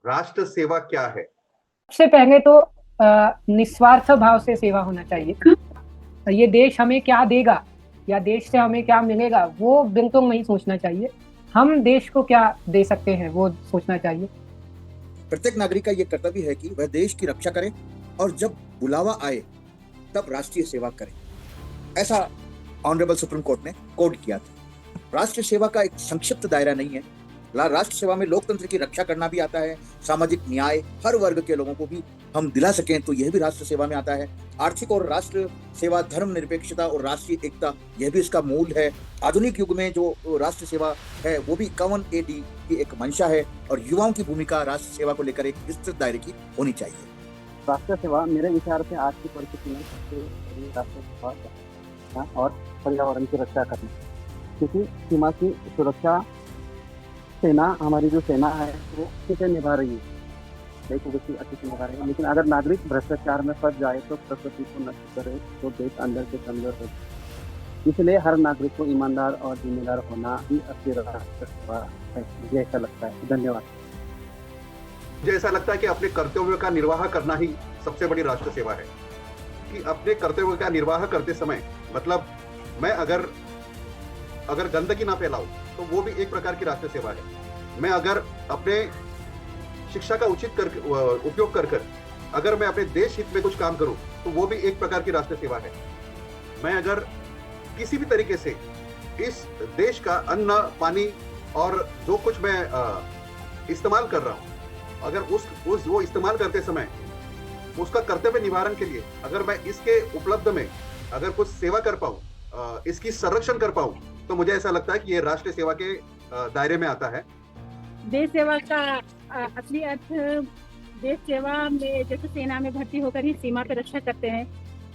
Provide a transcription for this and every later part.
राष्ट्र सेवा क्या है? सबसे पहले तो निस्वार्थ भाव से सेवा होना चाहिए। ये देश हमें क्या देगा या देश से हमें क्या मिलेगा वो बिल्कुल नहीं सोचना चाहिए। हम देश को क्या दे सकते हैं वो सोचना चाहिए। प्रत्येक नागरिक का यह कर्तव्य है कि वह देश की रक्षा करे और जब बुलावा आए तब राष्ट्रीय सेवा करे। ऐसा ऑनरेबल सुप्रीम कोर्ट ने कोड किया था। राष्ट्र सेवा का एक संक्षिप्त दायरा नहीं है। राष्ट्र सेवा में लोकतंत्र की रक्षा करना भी आता है, सामाजिक न्याय हर वर्ग के लोगों को भी हम दिला सकें तो यह भी राष्ट्र सेवा में आता है। आर्थिक और राष्ट्र सेवा, धर्म निरपेक्षता और राष्ट्रीय एकता यह भी इसका मूल है। आधुनिक युग में जो राष्ट्र सेवा है वो भी 51 AD की एक मंशा है और युवाओं की भूमिका राष्ट्र सेवा को लेकर एक विस्तृत दायरे की होनी चाहिए। राष्ट्र सेवा मेरे विचार से आज की परिस्थिति में सबसे बड़ी राष्ट्र सेवा है और पर्यावरण की रक्षा करना, क्योंकि सीमा की सुरक्षा सेना, हमारी जो सेना है वो अच्छे से निभा रही है, देखो अच्छे से निभा रही है। लेकिन अगर नागरिक भ्रष्टाचार में फंस जाए तो प्रकृति को नष्ट करे तो देश अंदर से कमजोर हो। इसलिए हर नागरिक को ईमानदार और जिम्मेदार होना ही असली राष्ट्र सेवा है, मुझे ऐसा लगता है। धन्यवाद। मुझे ऐसा लगता है कि अपने कर्तव्यों का निर्वाह करना ही सबसे बड़ी राष्ट्र सेवा है। कि अपने कर्तव्यों का निर्वाह करते समय मतलब मैं अगर गंदगी ना फैलाऊं तो वो भी एक प्रकार की राष्ट्र सेवा है। मैं अगर अपने शिक्षा का उचित उपयोग कर अगर मैं अपने देश हित में कुछ काम करूं तो वो भी एक प्रकार की राष्ट्र सेवा है। मैं अगर किसी भी तरीके से इस देश का अन्न, पानी और जो कुछ मैं इस्तेमाल कर रहा हूं, अगर वो इस्तेमाल करते समय उसका कर्तव्य निवारण के लिए अगर मैं इसके उपलब्ध में अगर कुछ सेवा कर पाऊं, इसकी संरक्षण कर पाऊं, तो मुझे ऐसा लगता है कि ये राष्ट्रीय सेवा के दायरे में आता है। देश सेवा का असली अर्थ देश सेवा में जैसे सेना में भर्ती होकर ही सीमा पर रक्षा करते हैं,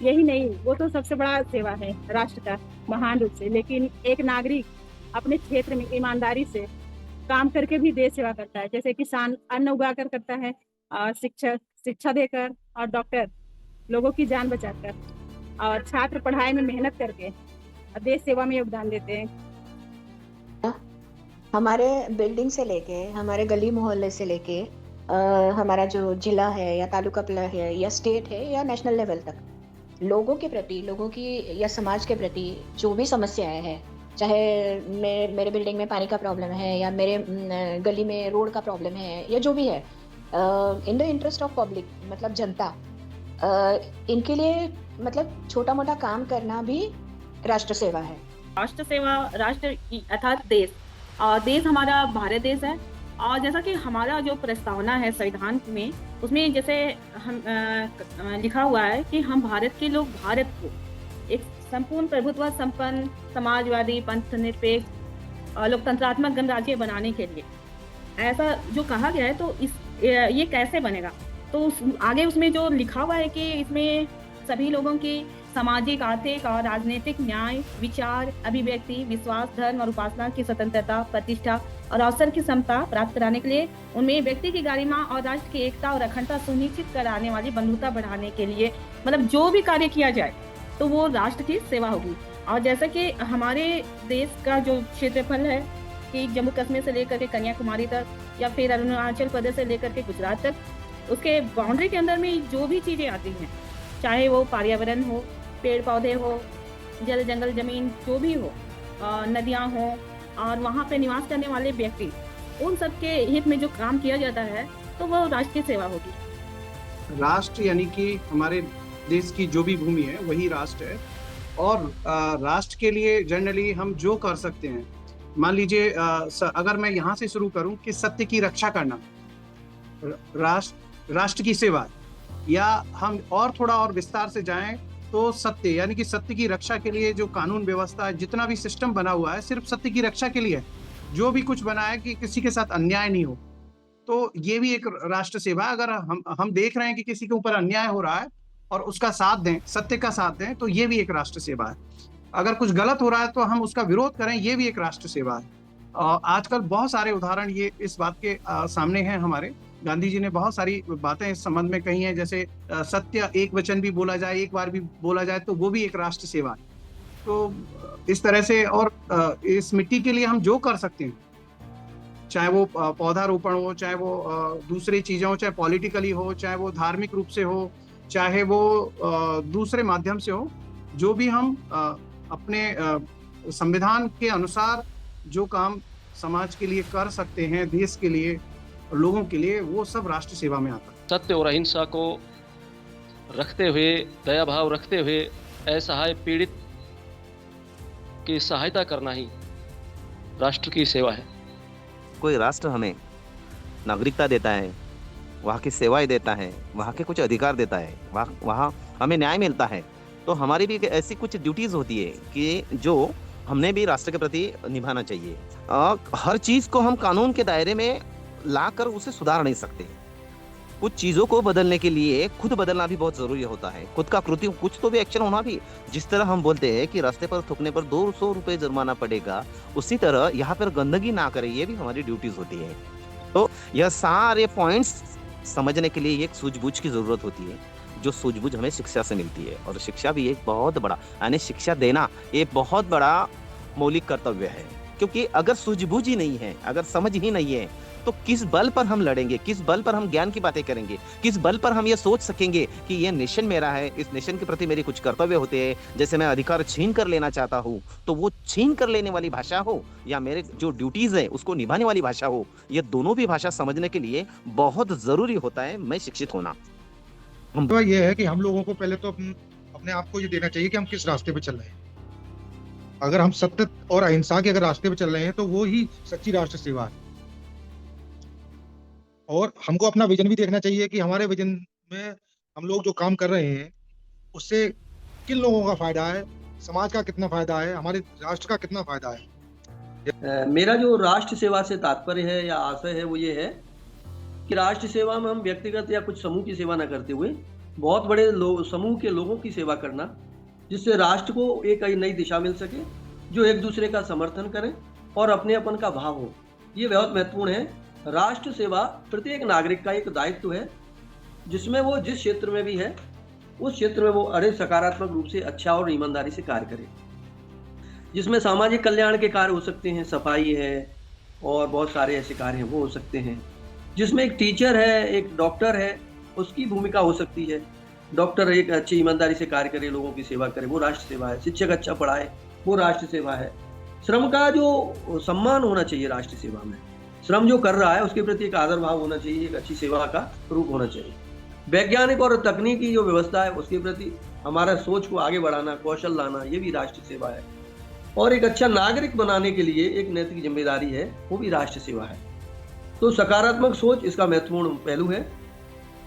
यही नहीं, वो तो सबसे बड़ा सेवा है राष्ट्र का महान रूप से। लेकिन एक नागरिक अपने क्षेत्र में ईमानदारी से काम करके भी देश सेवा करता है, जैसे किसान अन्न उगाकर करता है, और शिक्षक शिक्षा देकर, और डॉक्टर लोगों की जान बचाकर, और छात्र पढ़ाई में मेहनत करके देश सेवा में योगदान देते हैं। हमारे बिल्डिंग से लेके, हमारे गली मोहल्ले से लेके हमारा जो जिला है या तालुका है या स्टेट है या नेशनल लेवल तक, लोगों के प्रति, लोगों की या समाज के प्रति जो भी समस्याएं हैं, चाहे मेरे बिल्डिंग में पानी का प्रॉब्लम है या मेरे गली में रोड का प्रॉब्लम है या जो भी है, in the interest of public मतलब जनता, इनके लिए मतलब छोटा मोटा काम करना भी राष्ट्र सेवा है। राष्ट्र सेवा, राष्ट्र अर्थात देश, और देश हमारा भारत देश है। और जैसा कि हमारा जो प्रस्तावना है संविधान में, उसमें जैसे हम लिखा हुआ है कि हम भारत के लोग भारत को एक संपूर्ण प्रभुत्व संपन्न समाजवादी पंथ निरपेक्ष लोकतंत्रात्मक गणराज्य बनाने के लिए, ऐसा जो कहा गया है, तो ये कैसे बनेगा? तो आगे उसमें जो लिखा हुआ है कि इसमें सभी लोगों की सामाजिक, आर्थिक और राजनीतिक न्याय, विचार, अभिव्यक्ति, विश्वास, धर्म और उपासना की स्वतंत्रता, प्रतिष्ठा और अवसर की समता प्राप्त कराने के लिए उनमें व्यक्ति की गरिमा और राष्ट्र की एकता और अखंडता सुनिश्चित कराने वाली बंधुता बढ़ाने के लिए मतलब जो भी कार्य किया जाए तो वो राष्ट्र की सेवा होगी। और जैसा कि हमारे देश का जो क्षेत्रफल है कि जम्मू कश्मीर से लेकर के कन्याकुमारी तक या फिर अरुणाचल प्रदेश से लेकर के गुजरात तक, उसके बाउंड्री के अंदर में जो भी चीज़ें आती हैं, चाहे वो पर्यावरण हो, पेड़ पौधे हो, जल जंगल जमीन जो भी हो, नदियाँ हो, और वहाँ पे निवास करने वाले व्यक्ति, उन सब के हित में जो काम किया जाता है तो वो राष्ट्रीय सेवा होगी। राष्ट्र यानी कि हमारे देश की जो भी भूमि है वही राष्ट्र है। और राष्ट्र के लिए जनरली हम जो कर सकते हैं, मान लीजिए अगर मैं यहाँ से शुरू करूँ कि सत्य की रक्षा करना राष्ट्र की सेवा, या हम और थोड़ा और विस्तार से जाएं तो सत्य यानी कि सत्य की रक्षा के लिए जो कानून व्यवस्था है, जितना भी सिस्टम बना हुआ है, सिर्फ सत्य की रक्षा के लिए है। जो भी कुछ बना है कि किसी के साथ अन्याय नहीं हो, तो ये भी एक राष्ट्र सेवा है। अगर हम देख रहे हैं कि किसी के ऊपर अन्याय हो रहा है और उसका साथ दें, सत्य का साथ दें, तो ये भी एक राष्ट्र सेवा है। अगर कुछ गलत हो रहा है तो हम उसका विरोध करें, ये भी एक राष्ट्र सेवा है। आजकल बहुत सारे उदाहरण ये इस बात के सामने हैं हमारे। गांधी जी ने बहुत सारी बातें इस संबंध में कही हैं, जैसे सत्य एक वचन भी बोला जाए, एक बार भी बोला जाए, तो वो भी एक राष्ट्र सेवा है। तो इस तरह से, और इस मिट्टी के लिए हम जो कर सकते हैं चाहे वो पौधारोपण हो, चाहे वो दूसरी चीजें हो, चाहे पॉलिटिकली हो, चाहे वो धार्मिक रूप से हो, चाहे वो दूसरे माध्यम से हो, जो भी हम अपने संविधान के अनुसार जो काम समाज के लिए कर सकते हैं, देश के लिए, लोगों के लिए, वो सब राष्ट्र सेवा में आता है। सत्य और अहिंसा को रखते हुए, दया भाव रखते हुए असहाय पीड़ित की सहायता करना ही राष्ट्र की सेवा है। कोई राष्ट्र हमें नागरिकता देता है, वहाँ की सेवाएं देता है, वहाँ के कुछ अधिकार देता है, वहाँ हमें न्याय मिलता है, तो हमारी भी ऐसी कुछ ड्यूटीज होती है कि जो हमने भी राष्ट्र के प्रति निभाना चाहिए। हर चीज को हम कानून के दायरे में लाकर उसे सुधार नहीं सकते। कुछ चीजों को बदलने के लिए खुद बदलना भी बहुत जरूरी होता है। खुद का कृत्य कुछ तो भी एक्शन होना भी। जिस तरह हम बोलते हैं कि रास्ते पर थूकने पर 200 रुपए जुर्माना पड़ेगा, उसी तरह यहाँ पर गंदगी ना करें, ये भी हमारी ड्यूटीज होती है। तो यह सारे पॉइंट्स समझने के लिए एक सूझबूझ की जरूरत होती है, जो सूझबूझ हमें शिक्षा से मिलती है। और शिक्षा भी एक बहुत बड़ा, यानी शिक्षा देना एक बहुत बड़ा मौलिक कर्तव्य है। क्योंकि अगर सूझबूझ ही नहीं है, अगर समझ ही नहीं है, तो किस बल पर हम लड़ेंगे, किस बल पर हम ज्ञान की बातें करेंगे, किस बल पर हम ये सोच सकेंगे कि ये नेशन मेरा है, इस नेशन के प्रति मेरे कुछ कर्तव्य होते हैं, जैसे मैं अधिकार छीन कर लेना चाहता हूँ, तो वो छीन कर लेने वाली भाषा हो या मेरे जो ड्यूटीज है उसको निभाने वाली भाषा हो, ये दोनों भी भाषा समझने के लिए बहुत जरूरी होता है मैं शिक्षित होना। तो ये है कि हम लोगों को पहले तो अपने आप को ये देना चाहिए कि हम किस रास्ते पे चल रहे हैं। अगर हम सत्य और अहिंसा के अगर रास्ते पे चल रहे हैं तो वो ही सच्ची राष्ट्र सेवा है। और हमको अपना विजन भी देखना चाहिए कि हमारे विजन में हम लोग जो काम कर रहे हैं उससे किन लोगों का फायदा है, समाज का कितना फायदा है, हमारे राष्ट्र का कितना फायदा है। मेरा जो राष्ट्र सेवा से तात्पर्य है या आशय है वो ये है कि राष्ट्र सेवा में हम व्यक्तिगत या कुछ समूह की सेवा न करते हुए बहुत बड़े समूह के लोगों की सेवा करना, जिससे राष्ट्र को एक नई दिशा मिल सके, जो एक दूसरे का समर्थन करें और अपनेपन का भाव हो। ये बहुत महत्वपूर्ण है। राष्ट्र सेवा प्रत्येक नागरिक का एक दायित्व है, जिसमें वो जिस क्षेत्र में भी है उस क्षेत्र में वो अरे सकारात्मक रूप से अच्छा और ईमानदारी से कार्य करे। जिसमें सामाजिक कल्याण के कार्य हो सकते हैं, सफाई है और बहुत सारे ऐसे कार्य हैं वो हो सकते हैं। जिसमें एक टीचर है, एक डॉक्टर है, उसकी भूमिका हो सकती है। डॉक्टर एक अच्छी ईमानदारी से कार्य करे, लोगों की सेवा करे, वो राष्ट्र सेवा है। शिक्षक अच्छा पढ़ाए, वो राष्ट्र सेवा है। श्रम का जो सम्मान होना चाहिए राष्ट्र सेवा में, श्रम जो कर रहा है उसके प्रति एक आदर भाव होना चाहिए, एक अच्छी सेवा का रूप होना चाहिए। वैज्ञानिक और तकनीकी जो व्यवस्था है उसके प्रति हमारा सोच को आगे बढ़ाना, कौशल लाना, ये भी राष्ट्र सेवा है। और एक अच्छा नागरिक बनाने के लिए एक नैतिक जिम्मेदारी है, वो भी राष्ट्र सेवा है। तो सकारात्मक सोच इसका महत्वपूर्ण पहलू है।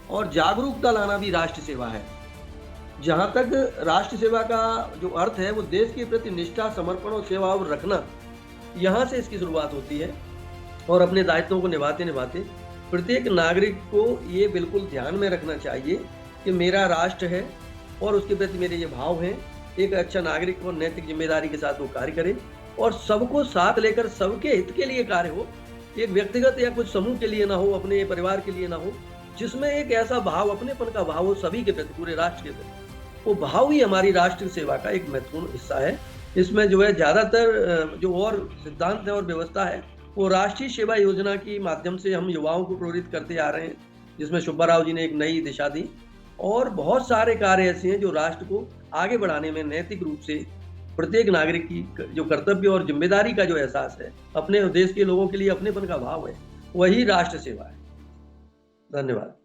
और जागरूकता लाना भी राष्ट्र सेवा है। जहाँ तक राष्ट्र सेवा का जो अर्थ है वो देश के प्रति निष्ठा, समर्पण और सेवा रखना, यहाँ से इसकी शुरुआत होती है। और अपने दायित्वों को निभाते निभाते प्रत्येक नागरिक को ये बिल्कुल ध्यान में रखना चाहिए कि मेरा राष्ट्र है और उसके प्रति मेरे ये भाव हैं। एक अच्छा नागरिक और नैतिक जिम्मेदारी के साथ वो कार्य करे और सबको साथ लेकर सबके हित के लिए कार्य हो। एक व्यक्तिगत या कुछ समूह के लिए ना हो, अपने परिवार के लिए ना हो, जिसमें एक ऐसा भाव, अपनेपन का भाव हो सभी के प्रति, पूरे राष्ट्र के प्रति। वो भाव ही हमारी राष्ट्र सेवा का एक महत्वपूर्ण हिस्सा है। इसमें जो है ज़्यादातर जो और सिद्धांत है और व्यवस्था है वो राष्ट्रीय सेवा योजना के माध्यम से हम युवाओं को प्रेरित करते आ रहे हैं, जिसमें सुब्बा राव जी ने एक नई दिशा दी। और बहुत सारे कार्य ऐसे हैं जो राष्ट्र को आगे बढ़ाने में नैतिक रूप से प्रत्येक नागरिक की जो कर्तव्य और जिम्मेदारी का जो एहसास है, अपने देश के लोगों के लिए अपनेपन का भाव है, वही राष्ट्र सेवा है। धन्यवाद।